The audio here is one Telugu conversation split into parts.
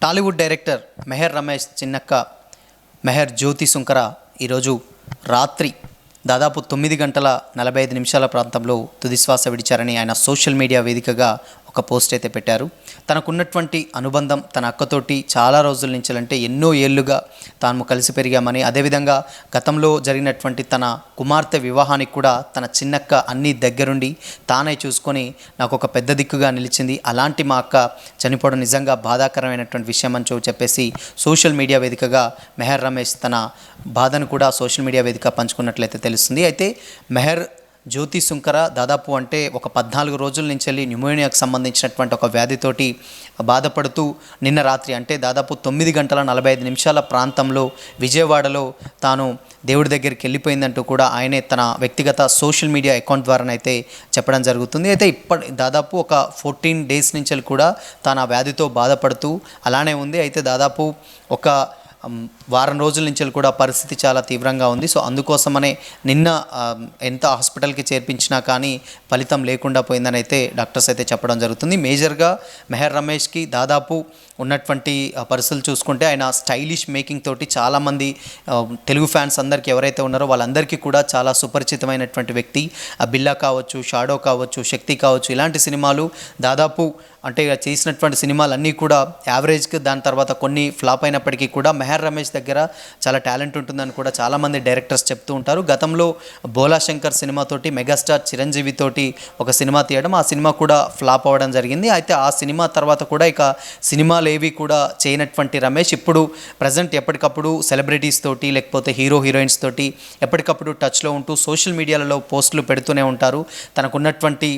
టాలీవుడ్ డైరెక్టర్ మెహర్ రమేష్ చిన్నక్క మెహర్ జ్యోతి సుంకర ఈరోజు రాత్రి దాదాపు 9 గంటల 45 నిమిషాల ప్రాంతంలో తుదిశ్వాస విడిచారని ఆయన సోషల్ మీడియా వేదికగా ఒక పోస్ట్ అయితే పెట్టారు. తనకున్నటువంటి అనుబంధం తన అక్కతోటి చాలా రోజుల నుంచి అంటే ఎన్నో ఏళ్లుగా తాము కలిసి పెరిగామని, అదేవిధంగా గతంలో జరిగినటువంటి తన కుమార్తె వివాహానికి కూడా తన చిన్నక్క అన్ని దగ్గరుండి తానే చూసుకొని నాకు ఒక పెద్ద దిక్కుగా నిలిచింది. అలాంటి మా అక్క చనిపోవడం నిజంగా బాధాకరమైనటువంటి విషయం అని చెప్పేసి సోషల్ మీడియా వేదికగా మెహర్ రమేష్ తన బాధను కూడా సోషల్ మీడియా వేదిక పంచుకున్నట్లయితే తెలుస్తుంది. అయితే మెహర్ జ్యోతి సుంకర దాదాపు అంటే ఒక 14 రోజుల నుంచి వెళ్ళి న్యూమోనియాకు సంబంధించినటువంటి ఒక వ్యాధితోటి బాధపడుతూ నిన్న రాత్రి అంటే దాదాపు 9 గంటల 45 నిమిషాల ప్రాంతంలో విజయవాడలో తాను దేవుడి దగ్గరికి వెళ్ళిపోయిందంటూ కూడా ఆయనే తన వ్యక్తిగత సోషల్ మీడియా అకౌంట్ ద్వారానైతే చెప్పడం జరుగుతుంది. అయితే దాదాపు ఒక 14 డేస్ నుంచి కూడా తాను ఆ వ్యాధితో బాధపడుతూ అలానే ఉంది. అయితే దాదాపు ఒక వారం రోజుల నుంచి కూడా పరిస్థితి చాలా తీవ్రంగా ఉంది. సో అందుకోసమనే నిన్న ఎంత హాస్పిటల్కి చేర్పించినా కానీ ఫలితం లేకుండా పోయిందని అయితే డాక్టర్స్ అయితే చెప్పడం జరుగుతుంది. మేజర్గా మెహర్ రమేష్కి దాదాపు ఉన్నటువంటి పరిస్థితులు చూసుకుంటే ఆయన స్టైలిష్ మేకింగ్ తోటి చాలామంది తెలుగు ఫ్యాన్స్ అందరికీ ఎవరైతే ఉన్నారో వాళ్ళందరికీ కూడా చాలా సుపరిచితమైనటువంటి వ్యక్తి. బిల్లా కావచ్చు, షాడో కావచ్చు, శక్తి కావచ్చు, ఇలాంటి సినిమాలు దాదాపు అంటే చేసినటువంటి సినిమాలన్నీ కూడా యావరేజ్కి, దాని తర్వాత కొన్ని ఫ్లాప్ అయినప్పటికీ కూడా మెహర్ రమేష్ దగ్గర చాలా టాలెంట్ ఉంటుందని కూడా చాలామంది డైరెక్టర్స్ చెప్తూ ఉంటారు. గతంలో బోలా శంకర్ సినిమాతోటి మెగాస్టార్ చిరంజీవి తోటి ఒక సినిమా తీయడం, ఆ సినిమా కూడా ఫ్లాప్ అవ్వడం జరిగింది. అయితే ఆ సినిమా తర్వాత కూడా ఇక సినిమాలు ఏవి కూడా చేయనటువంటి రమేష్ ఇప్పుడు ప్రజెంట్ ఎప్పటికప్పుడు సెలబ్రిటీస్ తోటి లేకపోతే హీరోయిన్స్ తోటి ఎప్పటికప్పుడు టచ్లో ఉంటూ సోషల్ మీడియాలలో పోస్టులు పెడుతూనే ఉంటారు. తనకున్నటువంటి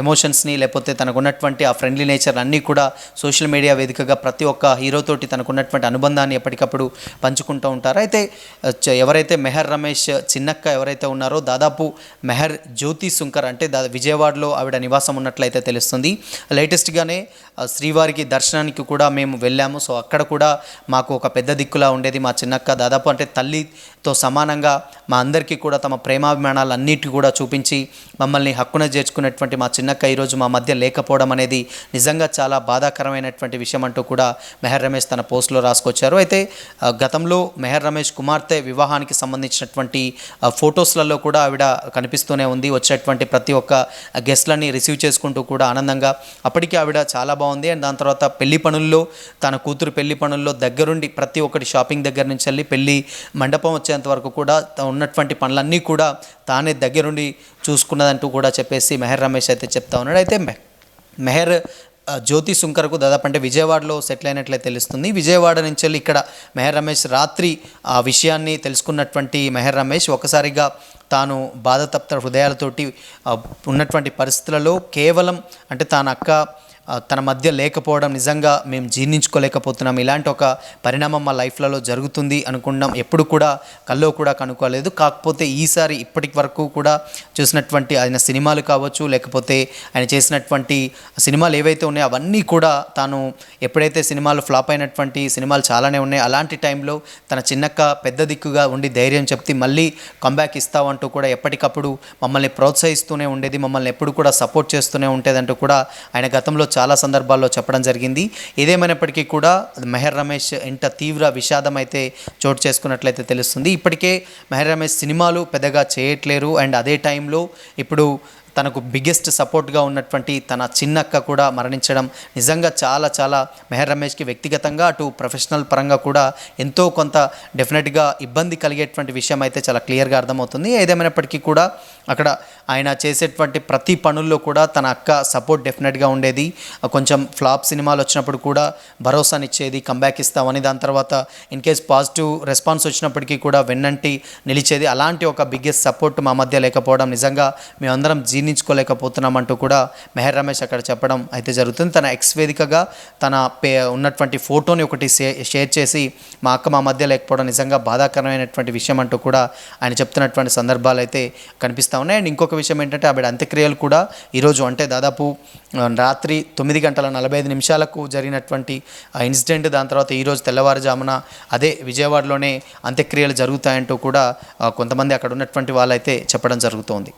ఎమోషన్స్ని లేకపోతే తనకున్నటువంటి ఆ ఫ్రెండ్లీ నేచర్ అన్నీ కూడా సోషల్ మీడియా వేదికగా ప్రతి ఒక్క హీరోతోటి తనకున్నటువంటి అనుబంధాన్ని ఎప్పటికప్పుడు పంచుకుంటూ ఉంటారు. అయితే ఎవరైతే మెహర్ రమేష్ చిన్నక్క ఎవరైతే ఉన్నారో దాదాపు మెహర్ జ్యోతి సుంకర్ అంటే విజయవాడలో ఆవిడ నివాసం ఉన్నట్లయితే తెలుస్తుంది. లేటెస్ట్గానే శ్రీవారికి దర్శనానికి కూడా మేము వెళ్ళాము. సో అక్కడ కూడా మాకు ఒక పెద్ద దిక్కులా ఉండేది మా చిన్నక్క. దాదాపు అంటే తల్లితో సమానంగా మా అందరికీ కూడా తమ ప్రేమాభిమానాలు అన్నిటి కూడా చూపించి మమ్మల్ని హక్కున చేర్చుకున్నటువంటి మా చిన్నక్క ఈరోజు మా మధ్య లేకపోవడం అనేది నిజంగా చాలా బాధాకరమైనటువంటి విషయం అంటూ కూడా మెహర్ రమేష్ తన పోస్ట్లో రాసుకొచ్చారు. అయితే గతంలో మెహర్ రమేష్ కుమార్తె వివాహానికి సంబంధించినటువంటి ఫొటోస్లలో కూడా ఆవిడ కనిపిస్తూనే ఉంది. వచ్చేటువంటి ప్రతి ఒక్క గెస్ట్లని రిసీవ్ చేసుకుంటూ కూడా ఆనందంగా అప్పటికే ఆవిడ చాలా బాగుంది. అండ్ దాని తర్వాత పెళ్లి పనుల్లో తన కూతురు పెళ్లి పనుల్లో దగ్గరుండి ప్రతి ఒక్కటి షాపింగ్ దగ్గర నుంచి వెళ్ళి పెళ్లి మండపం వచ్చేంత వరకు కూడా ఉన్నటువంటి పనులన్నీ కూడా తానే దగ్గరుండి చూసుకున్నదంటూ కూడా చెప్పేసి మెహర్ రమేష్ అయితే చెప్తా ఉన్నాడు. అయితే మెహర్ జ్యోతి సుంకర్కు దాదాపు అంటే విజయవాడలో సెటిల్ అయినట్లయితే తెలుస్తుంది. విజయవాడ నుంచి వెళ్ళి ఇక్కడ మెహర్ రమేష్ రాత్రి ఆ విషయాన్ని తెలుసుకున్నటువంటి మెహర్ రమేష్ ఒకసారిగా తాను బాధతప్త హృదయాలతోటి ఉన్నటువంటి పరిస్థితులలో కేవలం అంటే తన మధ్య లేకపోవడం నిజంగా మేము జీర్ణించుకోలేకపోతున్నాం. ఇలాంటి ఒక పరిణామం మా లైఫ్లలో జరుగుతుంది అనుకున్నాం. ఎప్పుడు కూడా కల్లో కూడా కనుక్కోలేదు. కాకపోతే ఈసారి ఇప్పటి వరకు కూడా చూసినటువంటి ఆయన సినిమాలు కావచ్చు లేకపోతే ఆయన చేసినటువంటి సినిమాలు ఏవైతే ఉన్నాయో అవన్నీ కూడా తాను ఎప్పుడైతే సినిమాలు ఫ్లాప్ అయినటువంటి సినిమాలు చాలానే ఉన్నాయి. అలాంటి టైంలో తన చిన్నక్క పెద్ద దిక్కుగా ఉండి ధైర్యం చెప్తే మళ్ళీ కంబ్యాక్ ఇస్తావంటూ కూడా ఎప్పటికప్పుడు మమ్మల్ని ప్రోత్సహిస్తూనే ఉండేది, మమ్మల్ని ఎప్పుడు కూడా సపోర్ట్ చేస్తూనే ఉండేదంటూ కూడా ఆయన గతంలో చాలా సందర్భాల్లో చెప్పడం జరిగింది. ఏదేమైనప్పటికీ కూడా మెహర్ రమేష్ ఇంత తీవ్ర విషాదం అయితే చోటు చేసుకున్నట్లయితే తెలుస్తుంది. ఇప్పటికే మెహర్ రమేష్ సినిమాలు పెద్దగా చేయట్లేరు. అండ్ అదే టైంలో ఇప్పుడు తనకు బిగ్గెస్ట్ సపోర్ట్గా ఉన్నటువంటి తన చిన్నక్క కూడా మరణించడం నిజంగా చాలా చాలా మెహర్ రమేష్కి వ్యక్తిగతంగా అటు ప్రొఫెషనల్ పరంగా కూడా ఎంతో కొంత డెఫినెట్గా ఇబ్బంది కలిగేటువంటి విషయం అయితే చాలా క్లియర్గా అర్థమవుతుంది. ఏదేమైనప్పటికీ కూడా అక్కడ ఆయన చేసేటువంటి ప్రతి పనుల్లో కూడా తన అక్క సపోర్ట్ డెఫినెట్గా ఉండేది. కొంచెం ఫ్లాప్ సినిమాలు వచ్చినప్పుడు కూడా భరోసానిచ్చేది, కంబ్యాక్ ఇస్తామని. దాని తర్వాత ఇన్ కేస్ పాజిటివ్ రెస్పాన్స్ వచ్చినప్పటికీ కూడా వెన్నంటి నిలిచేది. అలాంటి ఒక బిగ్గెస్ట్ సపోర్ట్ మా మధ్య లేకపోవడం నిజంగా మేమందరం జీర్ణించుకోలేకపోతున్నామంటూ కూడా మెహర్ రమేష్ అక్కడ చెప్పడం అయితే జరుగుతుంది. తన ఎక్స్ వేదికగా తన ఉన్నటువంటి ఫోటోని ఒకటి షేర్ చేసి మా అక్క మా మధ్య లేకపోవడం నిజంగా బాధాకరమైనటువంటి విషయం అంటూ కూడా ఆయన చెప్తున్నటువంటి సందర్భాలు అయితే కనిపిస్తూ ఉన్నాయి. అండ్ ఇంకొక విషయం ఏంటంటే ఆవిడ అంత్యక్రియలు కూడా ఈరోజు అంటే దాదాపు రాత్రి 9 గంటల 45 నిమిషాలకు జరిగినటువంటి ఆ ఇన్సిడెంట్, దాని తర్వాత ఈరోజు తెల్లవారుజామున అదే విజయవాడలోనే అంత్యక్రియలు జరుగుతాయంటూ కూడా కొంతమంది అక్కడ ఉన్నటువంటి వాళ్ళైతే చెప్పడం జరుగుతోంది.